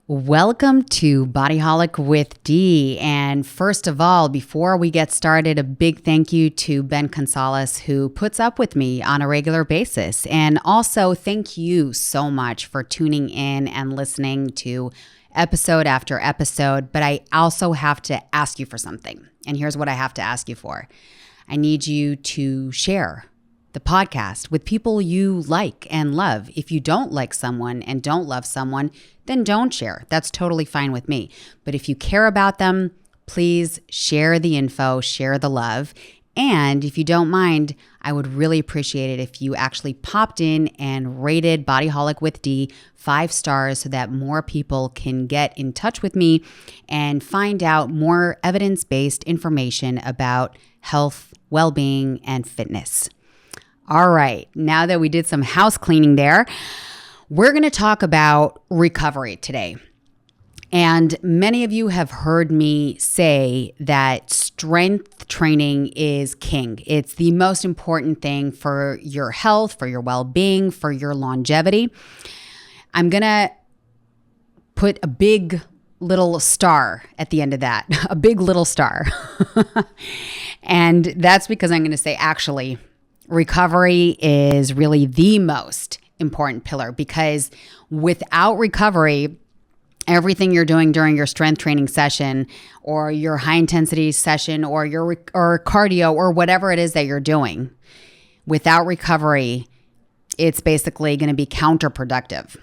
Welcome to Bodyholic with D. And first of all, before we get started, a big thank you to Ben Consolidates, who puts up with me on a regular basis. And also thank you so much for tuning in and listening to episode after episode. But I also have to ask you for something. And here's what I have to ask you for. I need you to share the podcast with people you like and love. If you don't like someone and don't love someone, then don't share. That's totally fine with me. But if you care about them, please share the info, share the love. And if you don't mind, I would really appreciate it if you actually popped in and rated Bodyholic with D 5 stars so that more people can get in touch with me and find out more evidence-based information about health, well-being, and fitness. All right, now that we did some house cleaning there, we're going to talk about recovery today. And many of you have heard me say that strength training is king. It's the most important thing for your health, for your well-being, for your longevity. I'm going to put a big little star at the end of that, a big little star. And that's because I'm going to say, actually, recovery is really the most important pillar, because without recovery, everything you're doing during your strength training session or your high intensity session or cardio or whatever it is that you're doing, without recovery, it's basically going to be counterproductive.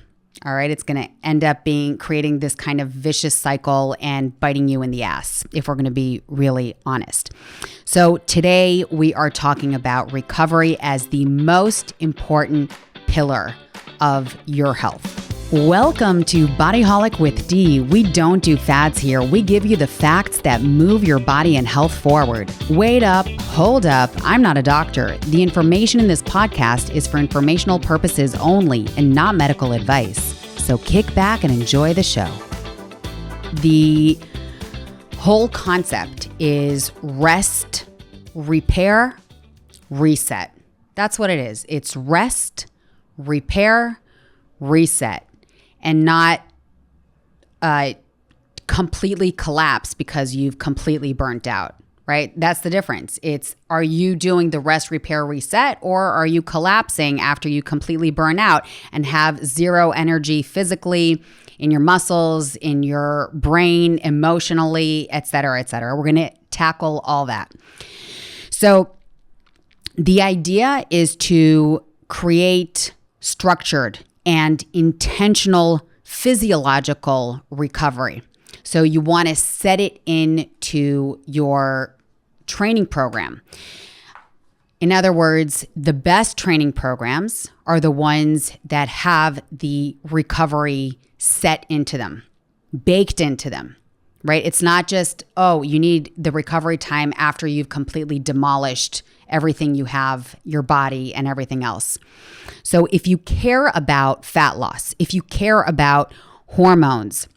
All right. It's going to end up creating this kind of vicious cycle and biting you in the ass, if we're going to be really honest. So today we are talking about recovery as the most important pillar of your health. Welcome to Bodyholic with D. We don't do fads here. We give you the facts that move your body and health forward. Wait up, hold up. I'm not a doctor. The information in this podcast is for informational purposes only and not medical advice. So kick back and enjoy the show. The whole concept is rest, repair, reset. That's what it is. It's rest, repair, reset. And not completely collapse because you've completely burnt out, right? That's the difference. It's, are you doing the rest, repair, reset, or are you collapsing after you completely burn out and have zero energy physically, in your muscles, in your brain, emotionally, et cetera, et cetera? We're going to tackle all that. So the idea is to create structured and intentional physiological recovery. So you want to set it into your training program. In other words, the best training programs are the ones that have the recovery set into them, baked into them, right? It's not just, oh, you need the recovery time after you've completely demolished everything you have, your body and everything else. So if you care about fat loss, if you care about hormones,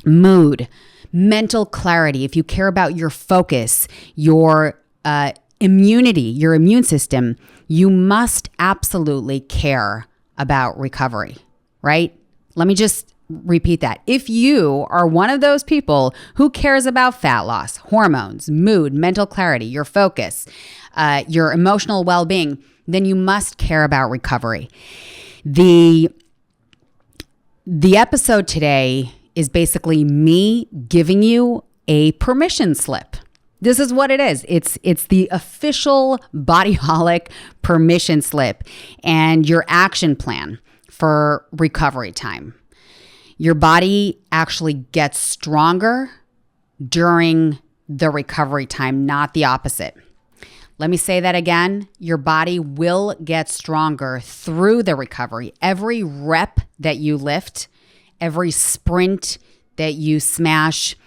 mood, mental clarity, if you care about your focus, your immunity, your immune system, you must absolutely care about recovery, right? Let me just repeat that. If you are one of those people who cares about fat loss, hormones, mood, mental clarity, your focus, your emotional well-being, then you must care about recovery. The episode today is basically me giving you a permission slip. This is what it is. It's the official Bodyholic permission slip and your action plan for recovery time. Your body actually gets stronger during the recovery time, not the opposite. Let me say that again. Your body will get stronger through the recovery. Every rep that you lift, every sprint that you smash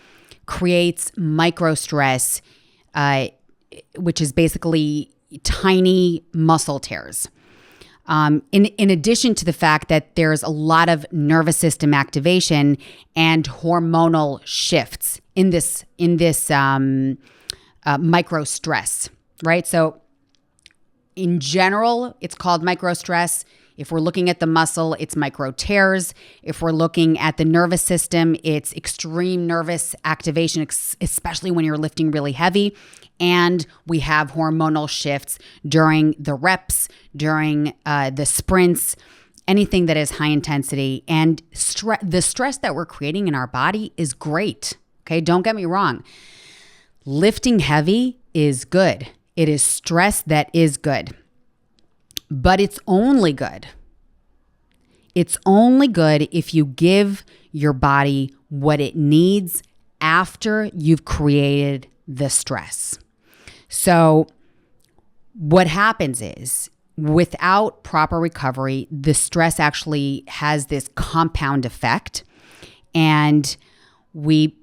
creates micro stress, which is basically tiny muscle tears. In addition to the fact that there's a lot of nervous system activation and hormonal shifts in this micro stress, right? So in general, it's called micro stress. If we're looking at the muscle, it's micro tears. If we're looking at the nervous system, it's extreme nervous activation, especially when you're lifting really heavy. And we have hormonal shifts during the reps, during the sprints, anything that is high intensity. And the stress that we're creating in our body is great. Okay, don't get me wrong. Lifting heavy is good. It is stress that is good. But it's only good. It's only good if you give your body what it needs after you've created the stress. So what happens is, without proper recovery, the stress actually has this compound effect, and we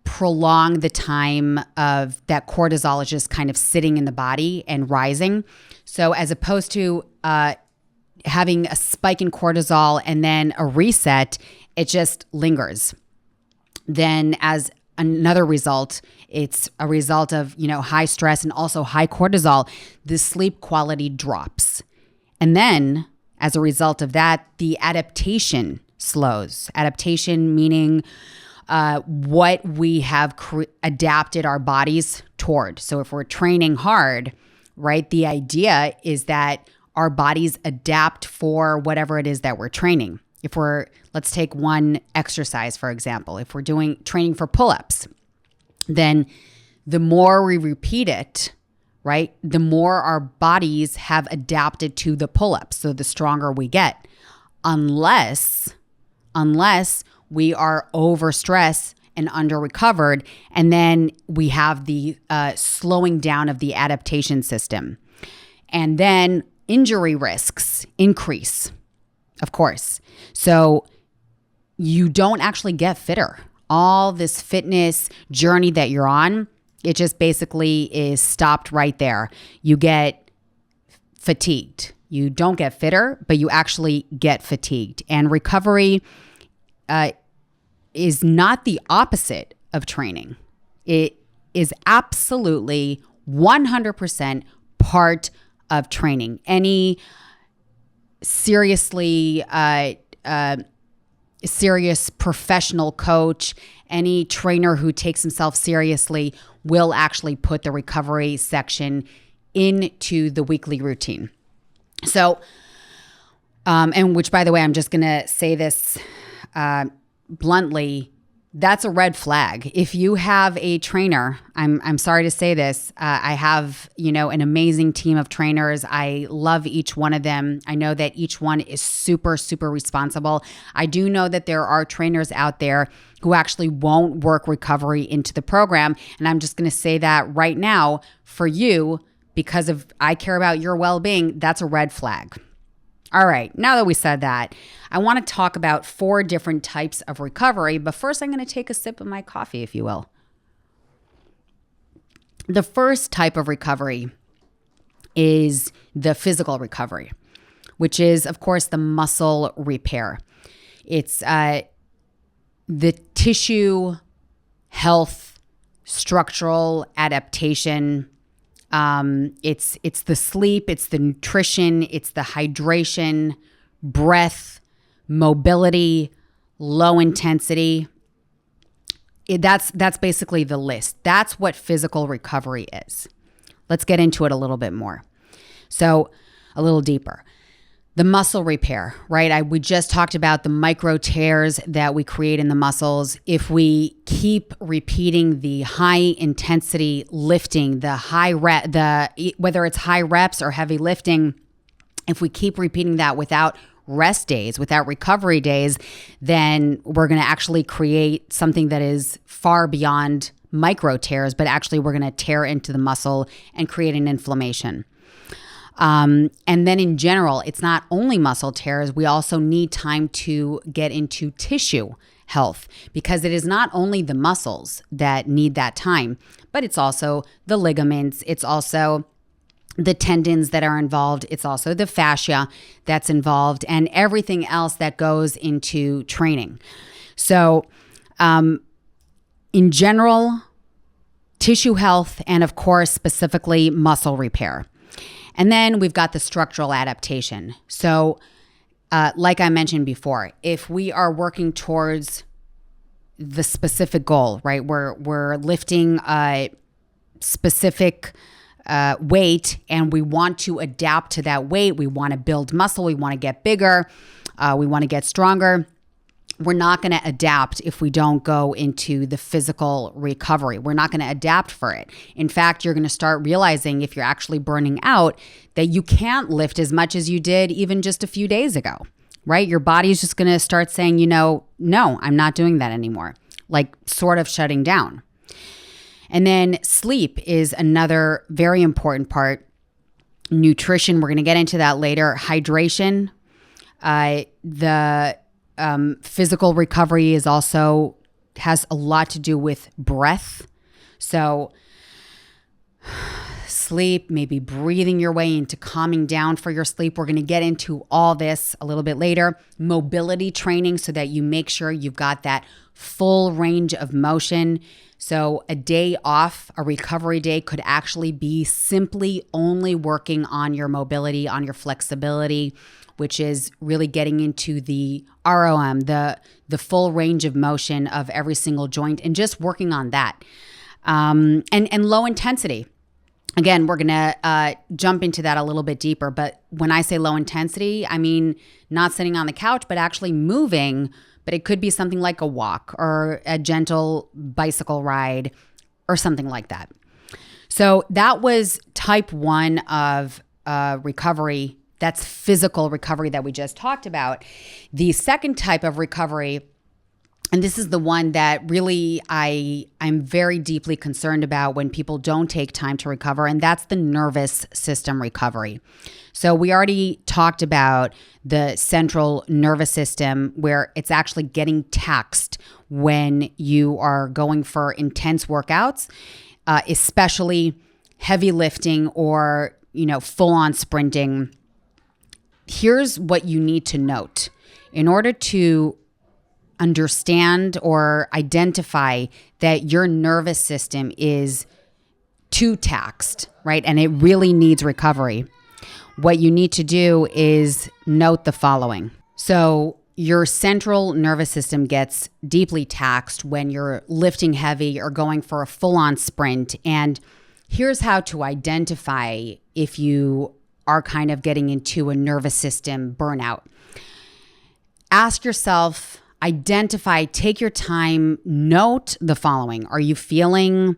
prolong the time of that cortisol is just kind of sitting in the body and rising. So as opposed to having a spike in cortisol and then a reset, it just lingers. Then as another result, it's a result of, high stress and also high cortisol, the sleep quality drops. And then as a result of that, the adaptation slows. Adaptation meaning what we have adapted our bodies toward. So if we're training hard, right, the idea is that our bodies adapt for whatever it is that we're training. Let's take one exercise, for example. If we're training for pull-ups, then the more we repeat it, right, the more our bodies have adapted to the pull-ups. So the stronger we get, unless we are overstressed and under-recovered, and then we have the slowing down of the adaptation system. And then injury risks increase, of course. So you don't actually get fitter. All this fitness journey that you're on, it just basically is stopped right there. You get fatigued. You don't get fitter, but you actually get fatigued. And recovery is not the opposite of training. It is absolutely 100% part of training. Any serious professional coach, any trainer who takes himself seriously will actually put the recovery section into the weekly routine. So, and which, by the way, I'm just going to say this bluntly, that's a red flag. If you have a trainer, I'm sorry to say this, I have, an amazing team of trainers. I love each one of them. I know that each one is super, super responsible. I do know that there are trainers out there who actually won't work recovery into the program. And I'm just going to say that right now for you, because I care about your well-being, that's a red flag. All right, now that we said that, I want to talk about 4 different types of recovery, but first I'm going to take a sip of my coffee, if you will. The first type of recovery is the physical recovery, which is, of course, the muscle repair. It's the tissue health, structural adaptation. It's the sleep, it's the nutrition, it's the hydration, breath, mobility, low intensity. That's basically the list. That's what physical recovery is. Let's get into it a little bit more. So a little deeper. The muscle repair, right? We just talked about the micro tears that we create in the muscles. If we keep repeating the high intensity lifting, whether it's high reps or heavy lifting, if we keep repeating that without rest days, without recovery days, then we're going to actually create something that is far beyond micro tears, but actually we're going to tear into the muscle and create an inflammation. And then in general, it's not only muscle tears. We also need time to get into tissue health, because it is not only the muscles that need that time, but it's also the ligaments. It's also the tendons that are involved. It's also the fascia that's involved, and everything else that goes into training. So, in general, tissue health, and of course, specifically muscle repair. And then we've got the structural adaptation. So like I mentioned before, if we are working towards the specific goal, right? We're lifting a specific weight and we want to adapt to that weight. We want to build muscle. We want to get bigger. We want to get stronger. We're not going to adapt if we don't go into the physical recovery. We're not going to adapt for it. In fact, you're going to start realizing if you're actually burning out that you can't lift as much as you did even just a few days ago, right? Your body's just going to start saying, no, I'm not doing that anymore, like sort of shutting down. And then sleep is another very important part. Nutrition, we're going to get into that later. Hydration, the physical recovery has a lot to do with breath. So sleep, maybe breathing your way into calming down for your sleep. We're going to get into all this a little bit later. Mobility training so that you make sure you've got that full range of motion. So a day off, a recovery day, could actually be simply only working on your mobility, on your flexibility, which is really getting into the ROM, the full range of motion of every single joint, and just working on that. And low intensity. Again, we're going to jump into that a little bit deeper. But when I say low intensity, I mean not sitting on the couch, but actually moving. But it could be something like a walk or a gentle bicycle ride or something like that. So that was type 1 of recovery. That's physical recovery that we just talked about. The second type of recovery, and this is the one that really I'm very deeply concerned about when people don't take time to recover, and that's the nervous system recovery. So we already talked about the central nervous system, where it's actually getting taxed when you are going for intense workouts, especially heavy lifting or full-on sprinting. Here's what you need to note. In order to understand or identify that your nervous system is too taxed, right? And it really needs recovery. What you need to do is note the following. So your central nervous system gets deeply taxed when you're lifting heavy or going for a full-on sprint. And here's how to identify if you are kind of getting into a nervous system burnout. Ask yourself, identify, take your time, note the following. Are you feeling,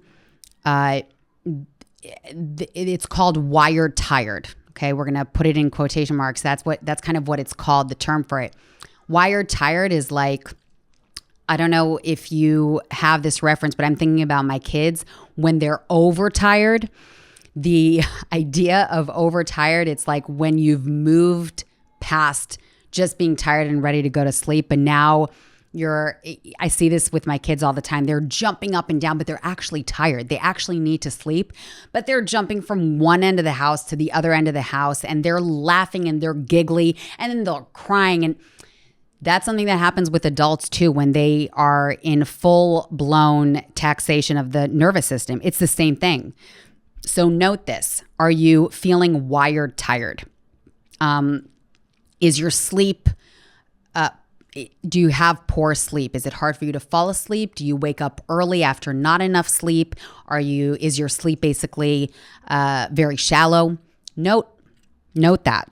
it's called wired tired. Okay, we're going to put it in quotation marks. That's kind of what it's called, the term for it. Wired tired is like, I don't know if you have this reference, but I'm thinking about my kids when they're overtired. The idea of overtired, it's like when you've moved past just being tired and ready to go to sleep, but now I see this with my kids all the time. They're jumping up and down, but they're actually tired. They actually need to sleep, but they're jumping from one end of the house to the other end of the house, and they're laughing and they're giggly and then they're crying. And that's something that happens with adults too when they are in full-blown taxation of the nervous system. It's the same thing. So note this. Are you feeling wired tired? Is your sleep, do you have poor sleep? Is it hard for you to fall asleep? Do you wake up early after not enough sleep? Is your sleep basically very shallow? Note that.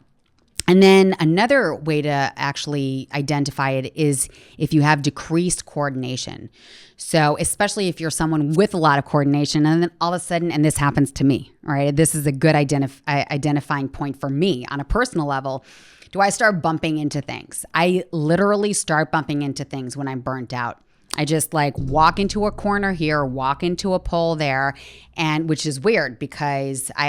And then another way to actually identify it is if you have decreased coordination. So especially if you're someone with a lot of coordination and then all of a sudden, and this happens to me, right? This is a good identifying point for me on a personal level. Do I start bumping into things? I literally start bumping into things when I'm burnt out. I just like walk into a corner here, walk into a pole there, and which is weird because I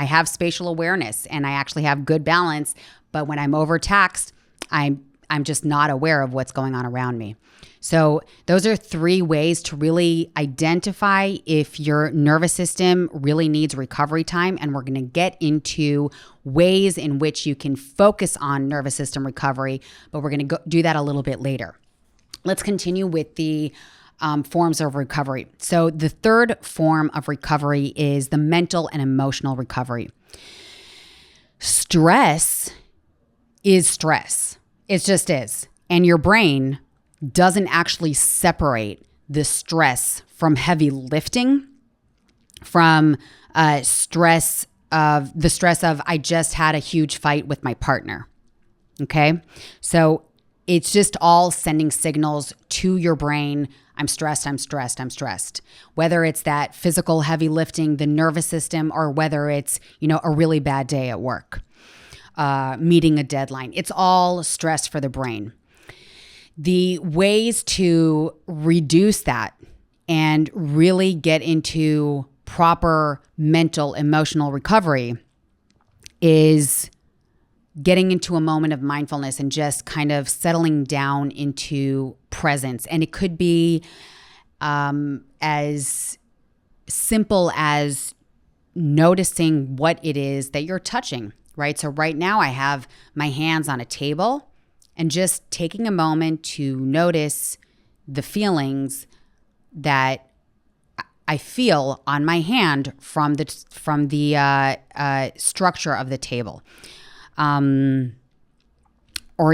have spatial awareness and I actually have good balance, but when I'm overtaxed, I'm just not aware of what's going on around me. So those are 3 ways to really identify if your nervous system really needs recovery time. And we're going to get into ways in which you can focus on nervous system recovery, but we're going to do that a little bit later. Let's continue with the forms of recovery. So the third form of recovery is the mental and emotional recovery. Stress is stress. It just is. And your brain doesn't actually separate the stress from heavy lifting, from the stress of I just had a huge fight with my partner. Okay? So it's just all sending signals to your brain. I'm stressed, I'm stressed, I'm stressed. Whether it's that physical heavy lifting, the nervous system, or whether it's, a really bad day at work, meeting a deadline. It's all stress for the brain. The ways to reduce that and really get into proper mental, emotional recovery is getting into a moment of mindfulness and just kind of settling down into presence. And it could be as simple as noticing what it is that you're touching, right? So right now I have my hands on a table and just taking a moment to notice the feelings that I feel on my hand from the structure of the table. Or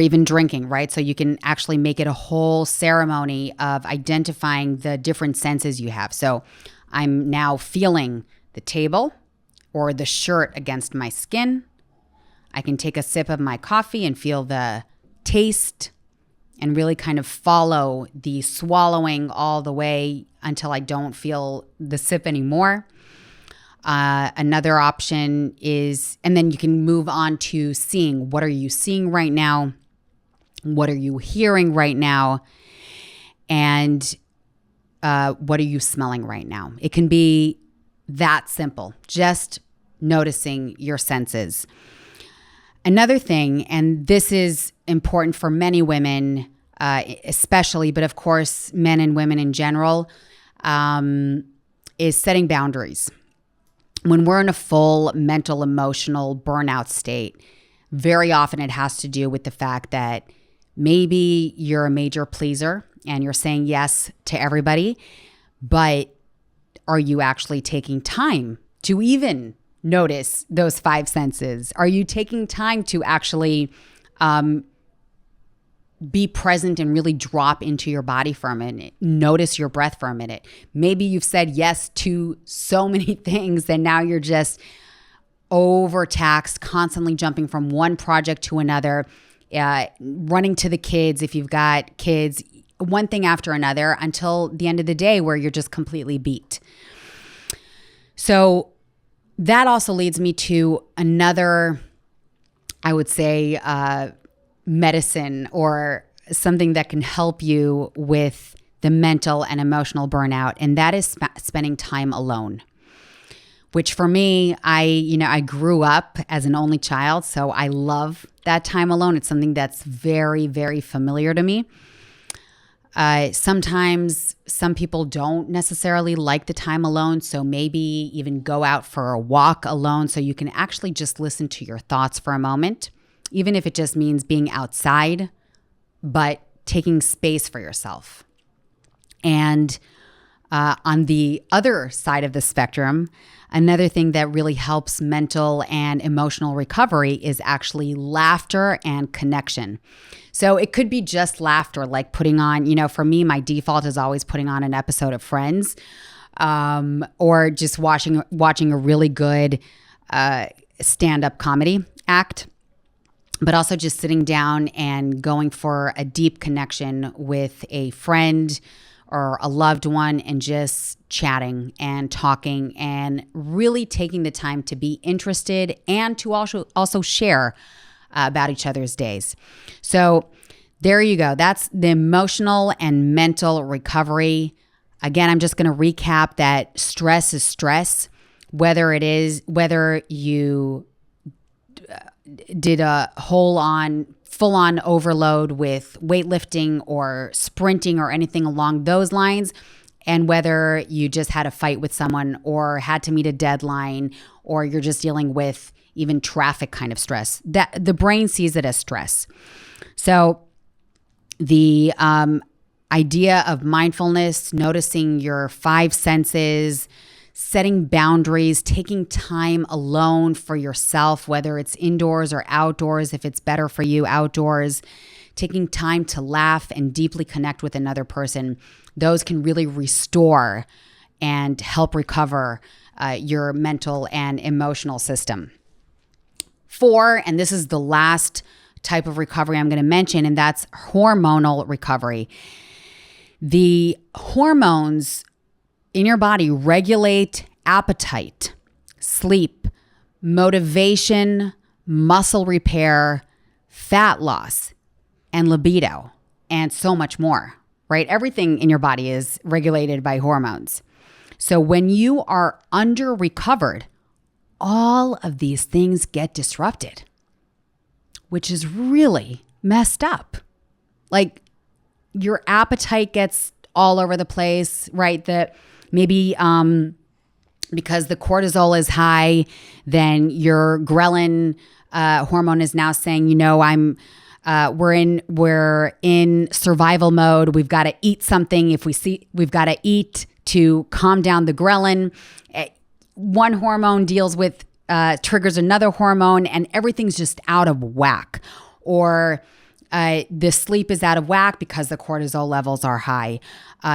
even drinking, right? So you can actually make it a whole ceremony of identifying the different senses you have. So I'm now feeling the table or the shirt against my skin. I can take a sip of my coffee and feel the taste and really kind of follow the swallowing all the way until I don't feel the sip anymore. Another option is, and then you can move on to seeing. What are you seeing right now? What are you hearing right now? And what are you smelling right now? It can be that simple, just noticing your senses. Another thing, and this is important for many women, especially, but of course, men and women in general, is setting boundaries. When we're in a full mental, emotional burnout state, very often it has to do with the fact that maybe you're a major pleaser and you're saying yes to everybody, but are you actually taking time to even notice those five senses? Are you taking time to actually be present and really drop into your body for a minute? Notice your breath for a minute. Maybe you've said yes to so many things and now you're just overtaxed, constantly jumping from one project to another, running to the kids if you've got kids, one thing after another until the end of the day where you're just completely beat. So that also leads me to another, I would say, medicine or something that can help you with the mental and emotional burnout, and that is spending time alone. Which for me, I grew up as an only child, so I love that time alone. It's something that's very, very familiar to me. Sometimes some people don't necessarily like the time alone, so maybe even go out for a walk alone so you can actually just listen to your thoughts for a moment, even if it just means being outside, but taking space for yourself. And on the other side of the spectrum, another thing that really helps mental and emotional recovery is actually laughter and connection. So it could be just laughter, like putting on, for me, my default is always putting on an episode of Friends, or just watching a really good stand-up comedy act, but also just sitting down and going for a deep connection with a friend or a loved one and just chatting and talking and really taking the time to be interested and to also share about each other's days. So there you go. That's the emotional and mental recovery. Again, I'm just going to recap that stress is stress, whether you did a full-on overload with weightlifting or sprinting or anything along those lines, and whether you just had a fight with someone or had to meet a deadline, or you're just dealing with even traffic kind of stress, that the brain sees it as stress. So the idea of mindfulness, noticing your five senses, setting boundaries, taking time alone for yourself, whether it's indoors or outdoors, if it's better for you outdoors, taking time to laugh and deeply connect with another person, those can really restore and help recover your mental and emotional system. 4, and this is the last type of recovery I'm going to mention, and that's hormonal recovery. The hormones in your body regulate appetite, sleep, motivation, muscle repair, fat loss, and libido, and so much more, right? Everything in your body is regulated by hormones. So when you are under recovered, all of these things get disrupted, which is really messed up. Like your appetite gets all over the place, right? That maybe because the cortisol is high, then your ghrelin hormone is now saying, we're in survival mode. We've got to eat something. We've got to eat to calm down the ghrelin. One hormone deals with triggers another hormone, and everything's just out of whack. Or the sleep is out of whack because the cortisol levels are high.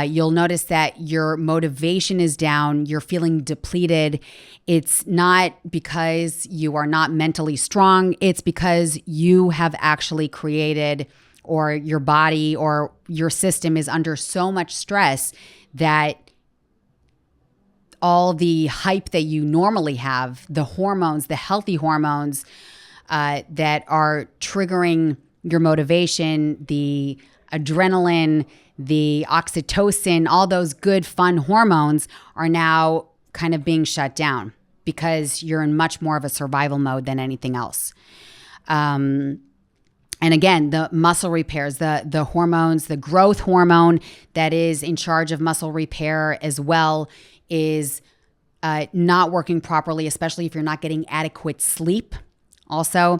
You'll notice that your motivation is down. You're feeling depleted. It's not because you are not mentally strong. It's because you have actually created, or your body or your system is under so much stress that all the hype that you normally have, the hormones, the healthy hormones that are triggering your motivation, the adrenaline, the oxytocin, all those good, fun hormones are now kind of being shut down because you're in much more of a survival mode than anything else. And again, the muscle repairs, the hormones, the growth hormone that is in charge of muscle repair as well is not working properly, especially if you're not getting adequate sleep also.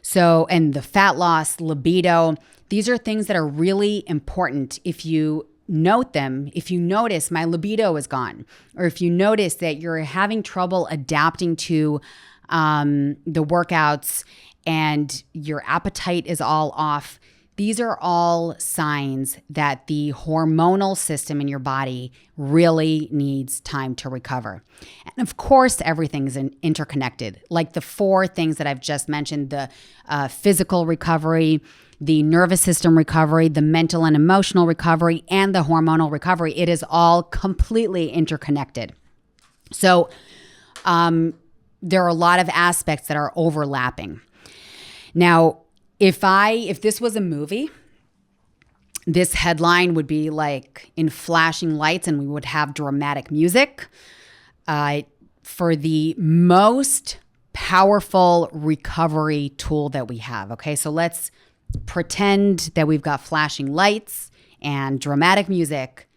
So, and the fat loss, libido, these are things that are really important. If you note them, if you notice my libido is gone, or if you notice that you're having trouble adapting to the workouts and your appetite is all off, these are all signs that the hormonal system in your body really needs time to recover. And of course, everything's interconnected. Like the 4 things that I've just mentioned, the physical recovery, the nervous system recovery, the mental and emotional recovery, and the hormonal recovery, it is all completely interconnected. So there are a lot of aspects that are overlapping. Now, if this was a movie, this headline would be like in flashing lights and we would have dramatic music for the most powerful recovery tool that we have. Okay, so let's pretend that we've got flashing lights and dramatic music,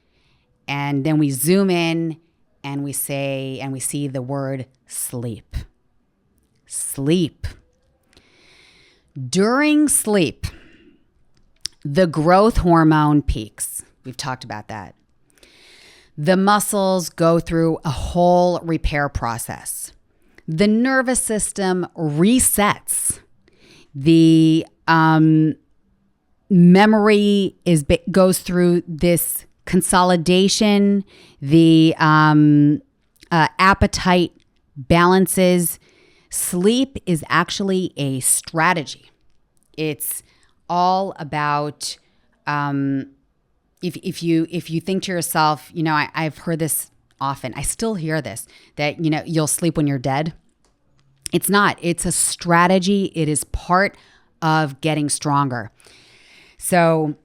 and then we zoom in and we see the word sleep. Sleep. During sleep, the growth hormone peaks. We've talked about that. The muscles go through a whole repair process. The nervous system resets. The memory goes through this consolidation. The appetite balances. Sleep is actually a strategy. It's all about if you think to yourself, I've heard this often. I still hear this, that you'll sleep when you're dead. It's not. It's a strategy. It is part of getting stronger. So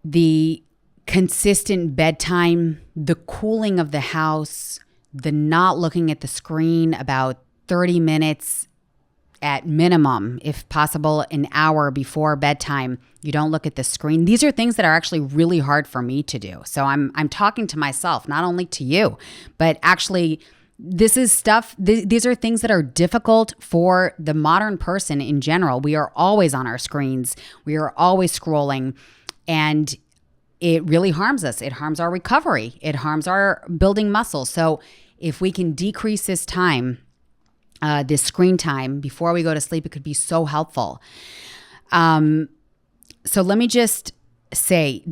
the consistent bedtime, the cooling of the house, the not looking at the screen about 30 minutes at minimum, if possible, an hour before bedtime. You don't look at the screen. These are things that are actually really hard for me to do. So I'm talking to myself, not only to you, but actually this is stuff, these are things that are difficult for the modern person in general. We are always on our screens. We are always scrolling. And it really harms us. It harms our recovery. It harms our building muscle. So if we can decrease this time, this screen time before we go to sleep, it could be so helpful. So let me just say,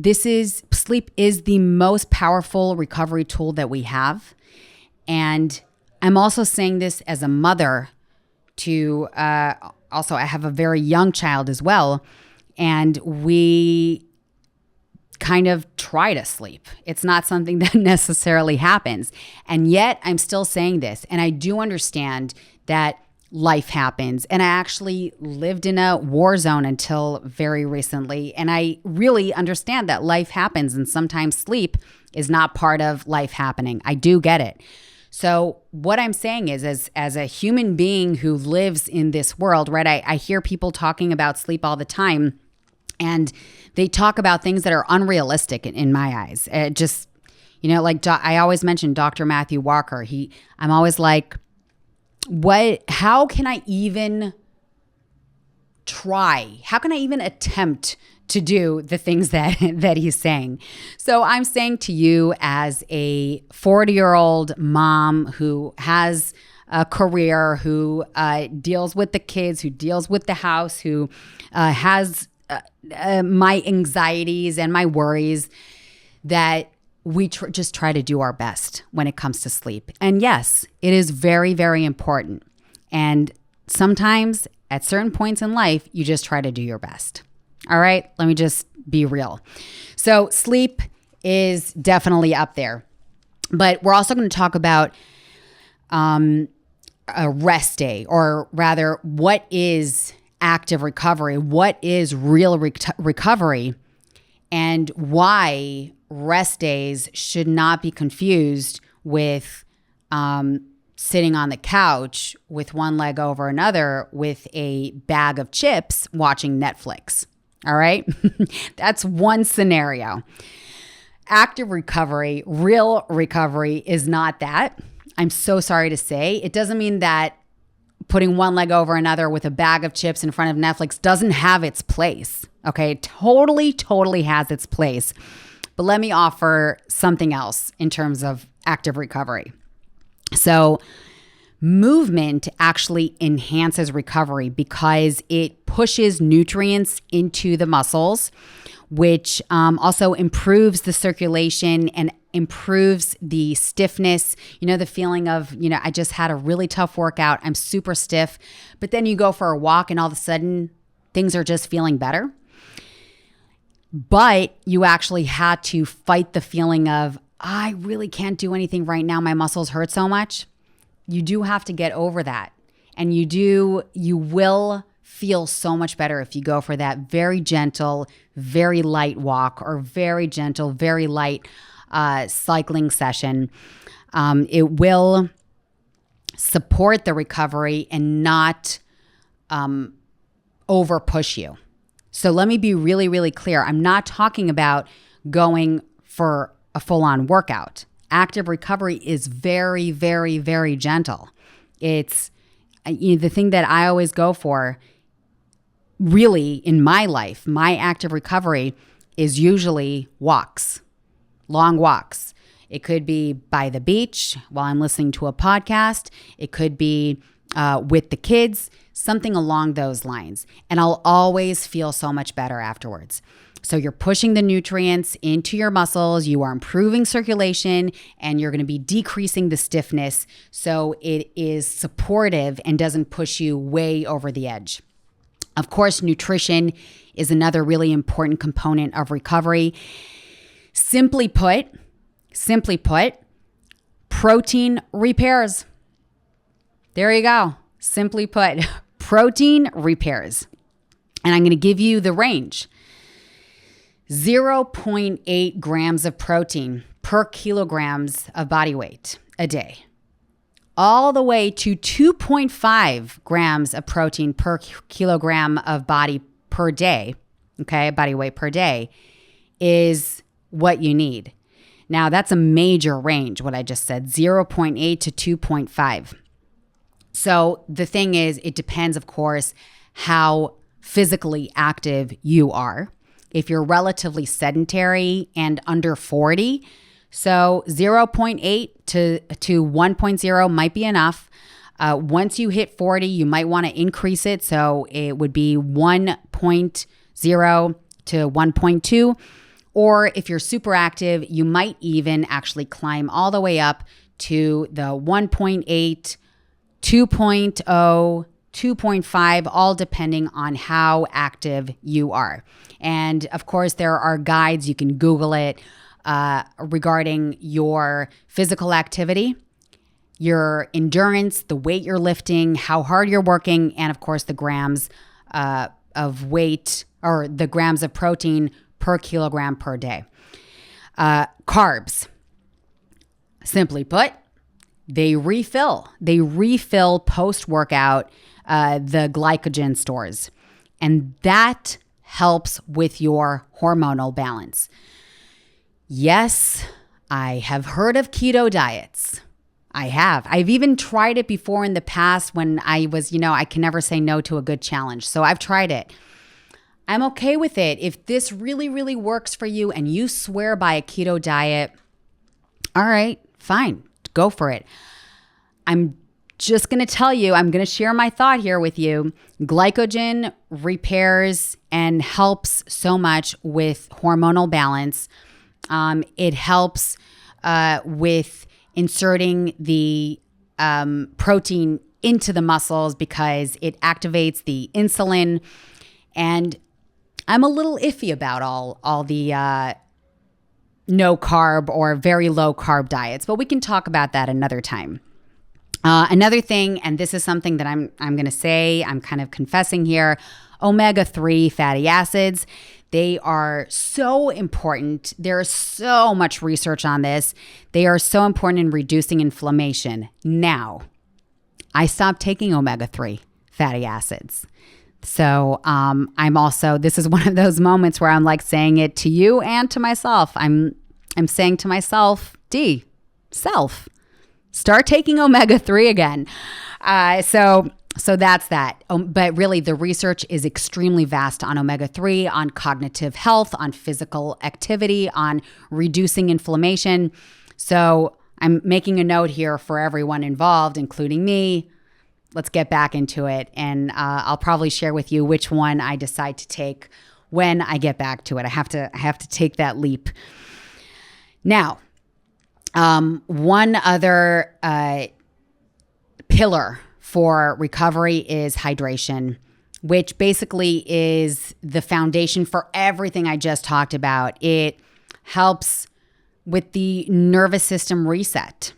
sleep is the most powerful recovery tool that we have. And I'm also saying this as a mother to, also I have a very young child as well. And we kind of try to sleep. It's not something that necessarily happens. And yet I'm still saying this. And I do understand that life happens. And I actually lived in a war zone until very recently. And I really understand that life happens. And sometimes sleep is not part of life happening. I do get it. So what I'm saying is, as a human being who lives in this world, right? I hear people talking about sleep all the time. And they talk about things that are unrealistic in my eyes. It just, like I always mention Dr. Matthew Walker. I'm always like, how can I even try? How can I even attempt to do the things that he's saying? So I'm saying to you, as a 40-year-old mom who has a career, who deals with the kids, who deals with the house, who has my anxieties and my worries, that we just try to do our best when it comes to sleep. And yes, it is very, very important. And sometimes at certain points in life, you just try to do your best. All right, let me just be real. So sleep is definitely up there. But we're also going to talk about a rest day, or rather, what is active recovery? What is real recovery? And why rest days should not be confused with sitting on the couch with one leg over another with a bag of chips watching Netflix. All right? That's one scenario. Active recovery, real recovery, is not that. I'm so sorry to say. It doesn't mean that putting one leg over another with a bag of chips in front of Netflix doesn't have its place. Okay? It totally has its place. But let me offer something else in terms of active recovery. So movement actually enhances recovery because it pushes nutrients into the muscles, which also improves the circulation and improves the stiffness. The feeling of, I just had a really tough workout. I'm super stiff. But then you go for a walk and all of a sudden things are just feeling better. But you actually had to fight the feeling of, I really can't do anything right now. My muscles hurt so much. You do have to get over that. And you will feel so much better if you go for that very gentle, very light walk, or very gentle, very light cycling session. It will support the recovery and not over push you. So let me be really, really clear. I'm not talking about going for a full-on workout. Active recovery is very, very, very gentle. It's the thing that I always go for, really, in my life. My active recovery is usually walks, long walks. It could be by the beach while I'm listening to a podcast. It could be with the kids, something along those lines. And I'll always feel so much better afterwards. So you're pushing the nutrients into your muscles, you are improving circulation, and you're going to be decreasing the stiffness so it is supportive and doesn't push you way over the edge. Of course, nutrition is another really important component of recovery. Simply put, protein repairs. There you go. Simply put, protein repairs. And I'm going to give you the range. 0.8 grams of protein per kilograms of body weight a day, all the way to 2.5 grams of protein per kilogram of body per day, okay, body weight per day, is what you need. Now, that's a major range, what I just said, 0.8 to 2.5. So the thing is, it depends, of course, how physically active you are. if you're relatively sedentary and under 40. So 0.8 to 1.0 might be enough. Once you hit 40, you might want to increase it. So it would be 1.0 to 1.2. Or if you're super active, you might even actually climb all the way up to the 1.8, 2.0, 2.5, all depending on how active you are. And of course, there are guides, you can Google it, regarding your physical activity, your endurance, the weight you're lifting, how hard you're working, and of course, the grams of weight or the grams of protein per kilogram per day. Carbs, simply put, they refill post-workout the glycogen stores. And that helps with your hormonal balance. Yes, I have heard of keto diets. I have. I've even tried it before in the past when I was, I can never say no to a good challenge. So I've tried it. I'm okay with it. If this really, really works for you and you swear by a keto diet, all right, fine, go for it. I'm just going to tell you, I'm going to share my thought here with you. Glycogen repairs and helps so much with hormonal balance. It helps with inserting the protein into the muscles because it activates the insulin. And I'm a little iffy about all the no carb or very low carb diets, but we can talk about that another time. Another thing, and this is something that I'm going to say, I'm kind of confessing here, omega-3 fatty acids. They are so important. There's so much research on this. They are so important in reducing inflammation. Now, I stopped taking omega-3 fatty acids. So this is one of those moments where I'm like saying it to you and to myself. I'm saying to myself, self, start taking omega-3 again. So that's that. But really, the research is extremely vast on omega-3, on cognitive health, on physical activity, on reducing inflammation. So I'm making a note here for everyone involved, including me. Let's get back into it. And I'll probably share with you which one I decide to take when I get back to it. I have to take that leap. Now, one other pillar for recovery is hydration, which basically is the foundation for everything I just talked about. It helps with the nervous system reset.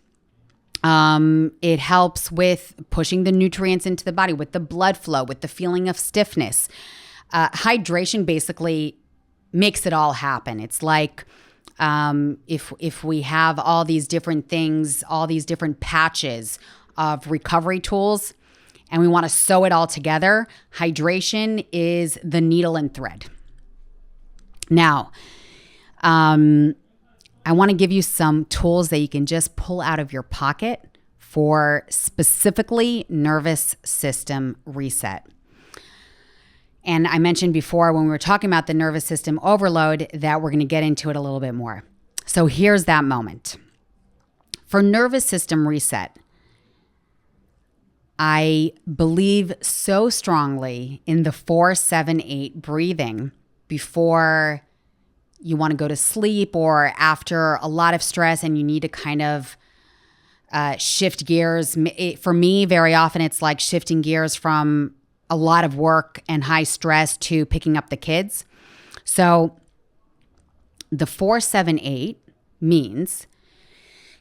It helps with pushing the nutrients into the body, with the blood flow, with the feeling of stiffness. Hydration basically makes it all happen. It's like if we have all these different things, all these different patches of recovery tools, and we want to sew it all together, hydration is the needle and thread. Now, I want to give you some tools that you can just pull out of your pocket for specifically nervous system reset. And I mentioned before when we were talking about the nervous system overload that we're going to get into it a little bit more. So here's that moment. For nervous system reset, I believe so strongly in the 4-7-8 breathing before you want to go to sleep or after a lot of stress and you need to kind of shift gears. For me, very often it's like shifting gears from a lot of work and high stress to picking up the kids. So the 4-7-8 means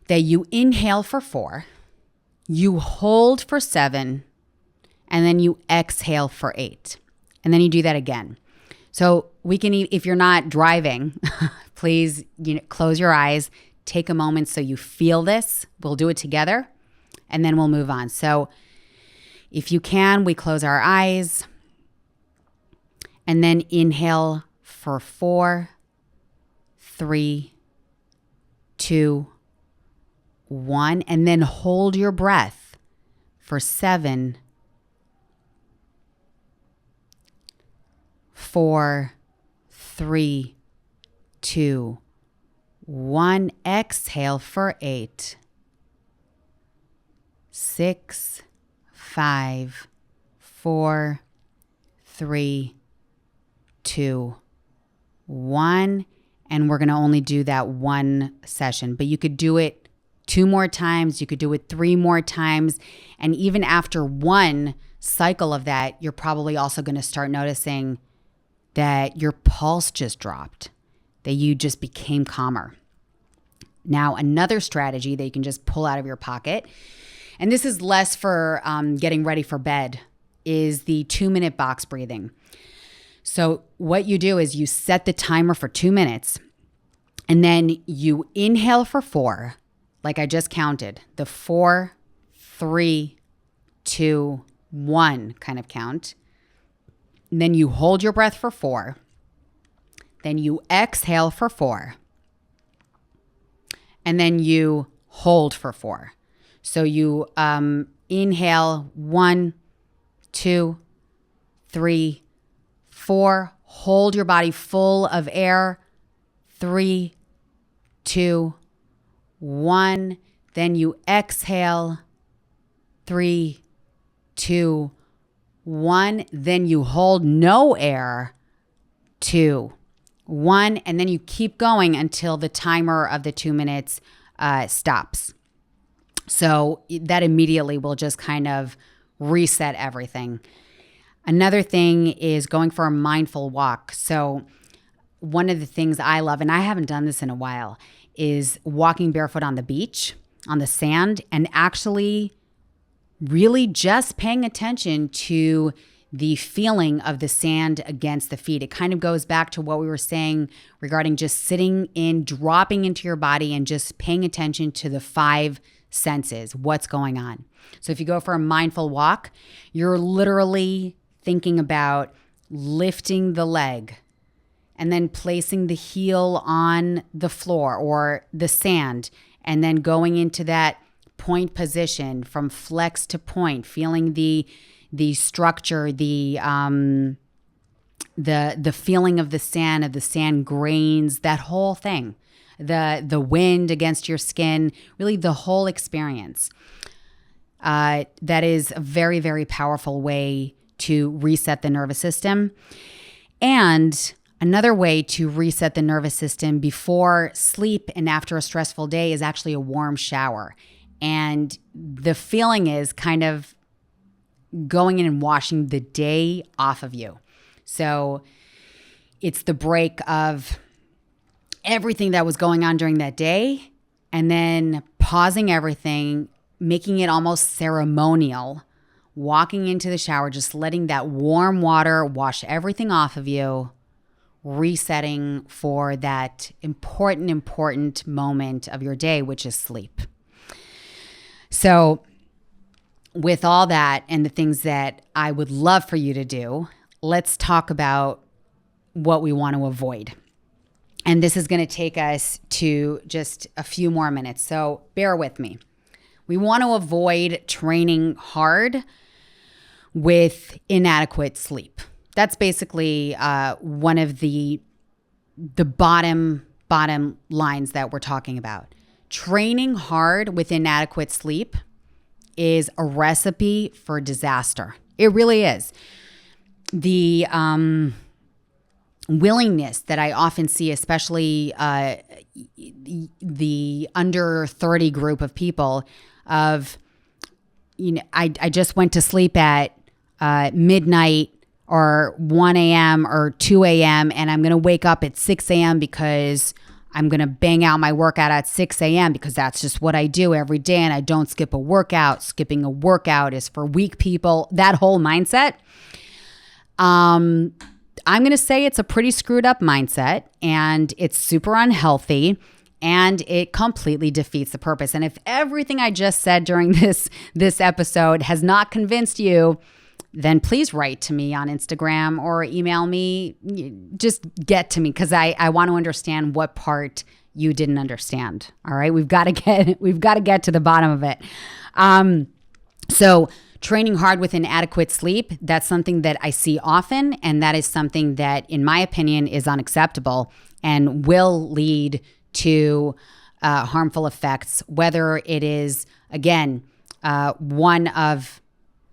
that you inhale for 4, you hold for 7, and then you exhale for 8. And then you do that again. So we can, if you're not driving, please close your eyes, take a moment so you feel this. We'll do it together, and then we'll move on. So if you can, we close our eyes, and then inhale for 4, 3, 2, 1, and then hold your breath for 7, 4, 3, 2, 1. Exhale for 8, 6, 5, 4, 3, 2, 1. And we're going to only do that one session, but you could do it 2 more times. You could do it 3 more times. And even after one cycle of that, you're probably also going to start noticing that your pulse just dropped, that you just became calmer. Now, another strategy that you can just pull out of your pocket, and this is less for getting ready for bed, is the 2-minute box breathing. So what you do is you set the timer for 2 minutes, and then you inhale for 4, like I just counted, the 4, 3, 2, 1 kind of count. And then you hold your breath for 4. Then you exhale for 4. And then you hold for 4. So you inhale 1, 2, 3, 4. Hold your body full of air. 3, 2, 1. Then you exhale. 3, 2, 1. Then you hold no air. 2, 1. And then you keep going until the timer of the 2 minutes stops. So that immediately will just kind of reset everything. Another thing is going for a mindful walk. So one of the things I love, and I haven't done this in a while, is walking barefoot on the beach, on the sand, and actually really just paying attention to the feeling of the sand against the feet. It kind of goes back to what we were saying regarding just sitting in, dropping into your body and just paying attention to the 5 senses, what's going on. So if you go for a mindful walk, you're literally thinking about lifting the leg and then placing the heel on the floor or the sand, and then going into that point position from flex to point, feeling the structure, the feeling of the sand grains, that whole thing, the wind against your skin, really the whole experience. That is a very, very powerful way to reset the nervous system. And another way to reset the nervous system before sleep and after a stressful day is actually a warm shower. And the feeling is kind of going in and washing the day off of you. So it's the break of everything that was going on during that day, and then pausing everything, making it almost ceremonial, walking into the shower, just letting that warm water wash everything off of you, resetting for that important moment of your day, which is sleep. So with all that and the things that I would love for you to do, let's talk about what we want to avoid. And this is going to take us to just a few more minutes, so bear with me. We want to avoid training hard with inadequate sleep. That's basically one of the bottom lines that we're talking about. Training hard with inadequate sleep is a recipe for disaster. It really is. The willingness that I often see, especially the under 30 group of people, of, I just went to sleep at midnight or 1 a.m. or 2 a.m. and I'm going to wake up at 6 a.m. because I'm going to bang out my workout at 6 a.m. because that's just what I do every day, and I don't skip a workout. Skipping a workout is for weak people. That whole mindset. I'm going to say it's a pretty screwed up mindset, and it's super unhealthy, and it completely defeats the purpose. And if everything I just said during this episode has not convinced you, then please write to me on Instagram or email me. Just get to me, because I want to understand what part you didn't understand. All right, we've got to get to the bottom of it. So Training hard with inadequate sleep, that's something that I see often, and that is something that, in my opinion, is unacceptable and will lead to harmful effects, whether it is, again, one of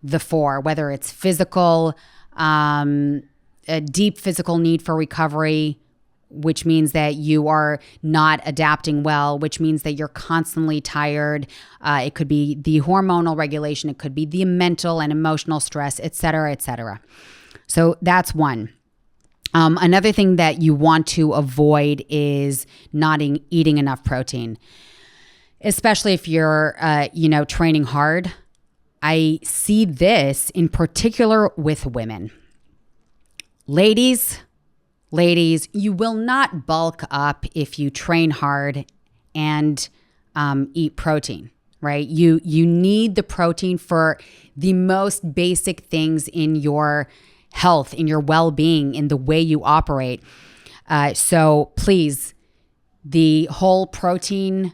the four, whether it's physical, a deep physical need for recovery, which means that you are not adapting well, which means that you're constantly tired. It could be the hormonal regulation. It could be the mental and emotional stress, et cetera, et cetera. So that's one. Another thing that you want to avoid is not eating enough protein, especially if you're, training hard. I see this in particular with women. Ladies, you will not bulk up if you train hard and eat protein, right? You need the protein for the most basic things in your health, in your well-being, in the way you operate. So please, the whole protein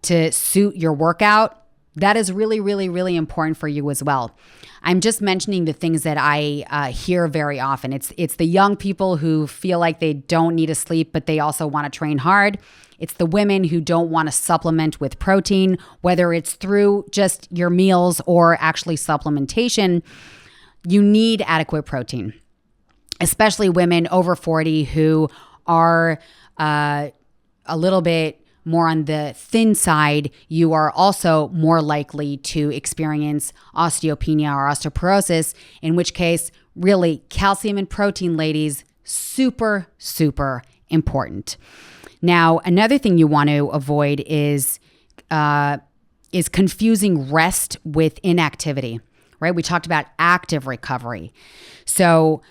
to suit your workout, that is really, really, really important for you as well. I'm just mentioning the things that I hear very often. It's the young people who feel like they don't need to sleep, but they also want to train hard. It's the women who don't want to supplement with protein, whether it's through just your meals or actually supplementation. You need adequate protein, especially women over 40 who are a little bit more on the thin side. You are also more likely to experience osteopenia or osteoporosis, in which case, really, calcium and protein, ladies, super, super important. Now, another thing you want to avoid is confusing rest with inactivity, right? We talked about active recovery. So,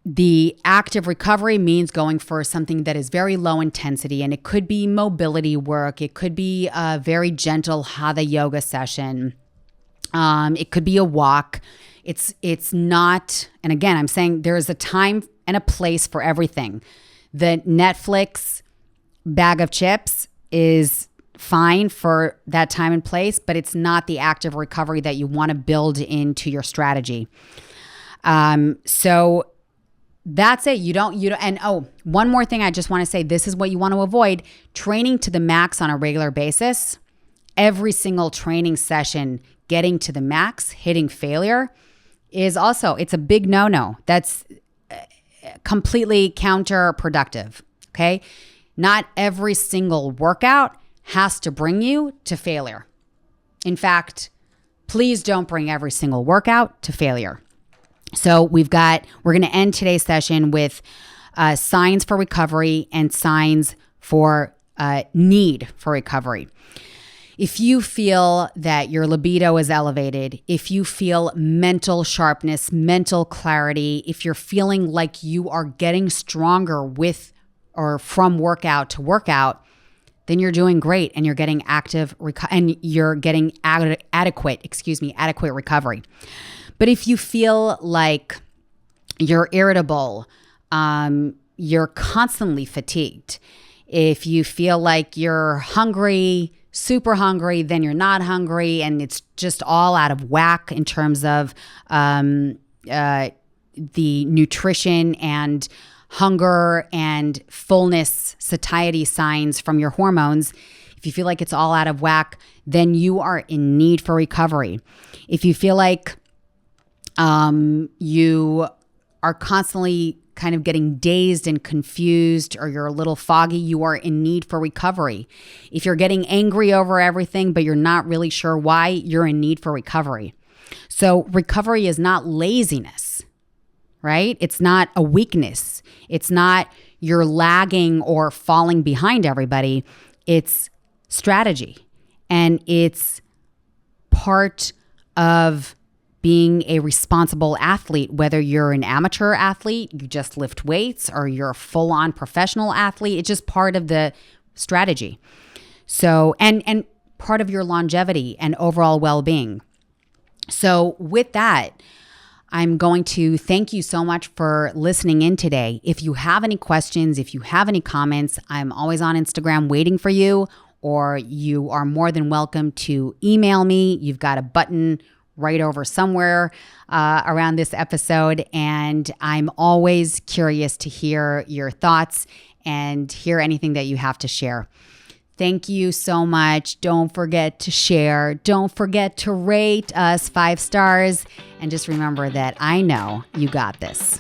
the active recovery means going for something that is very low intensity, and it could be mobility work. It could be a very gentle hatha yoga session. It could be a walk. It's not, and again, I'm saying there is a time and a place for everything. The Netflix bag of chips is fine for that time and place, but it's not the active recovery that you want to build into your strategy. So that's it. You don't, and one more thing I just want to say, this is what you want to avoid: training to the max on a regular basis. Every single training session, getting to the max, hitting failure is also, it's a big no-no. That's completely counterproductive. Okay. Not every single workout has to bring you to failure. In fact, please don't bring every single workout to failure. So we're going to end today's session with signs for recovery and signs for need for recovery. If you feel that your libido is elevated, if you feel mental sharpness, mental clarity, if you're feeling like you are getting stronger with or from workout to workout, then you're doing great and you're getting and you're getting adequate recovery. But if you feel like you're irritable, you're constantly fatigued, if you feel like you're hungry, super hungry, then you're not hungry, and it's just all out of whack in terms of the nutrition and hunger and fullness, satiety signs from your hormones, if you feel like it's all out of whack, then you are in need for recovery. If you feel like you are constantly kind of getting dazed and confused, or you're a little foggy, you are in need for recovery. If you're getting angry over everything, but you're not really sure why, you're in need for recovery. So recovery is not laziness, right? It's not a weakness. It's not you're lagging or falling behind everybody. It's strategy. And it's part of being a responsible athlete, whether you're an amateur athlete, you just lift weights, or you're a full-on professional athlete. It's just part of the strategy. So, and part of your longevity and overall well-being. So with that, I'm going to thank you so much for listening in today. If you have any questions, if you have any comments, I'm always on Instagram waiting for you, or you are more than welcome to email me. You've got a button right over somewhere around this episode. And I'm always curious to hear your thoughts and hear anything that you have to share. Thank you so much. Don't forget to share. Don't forget to rate us 5 stars. And just remember that I know you got this.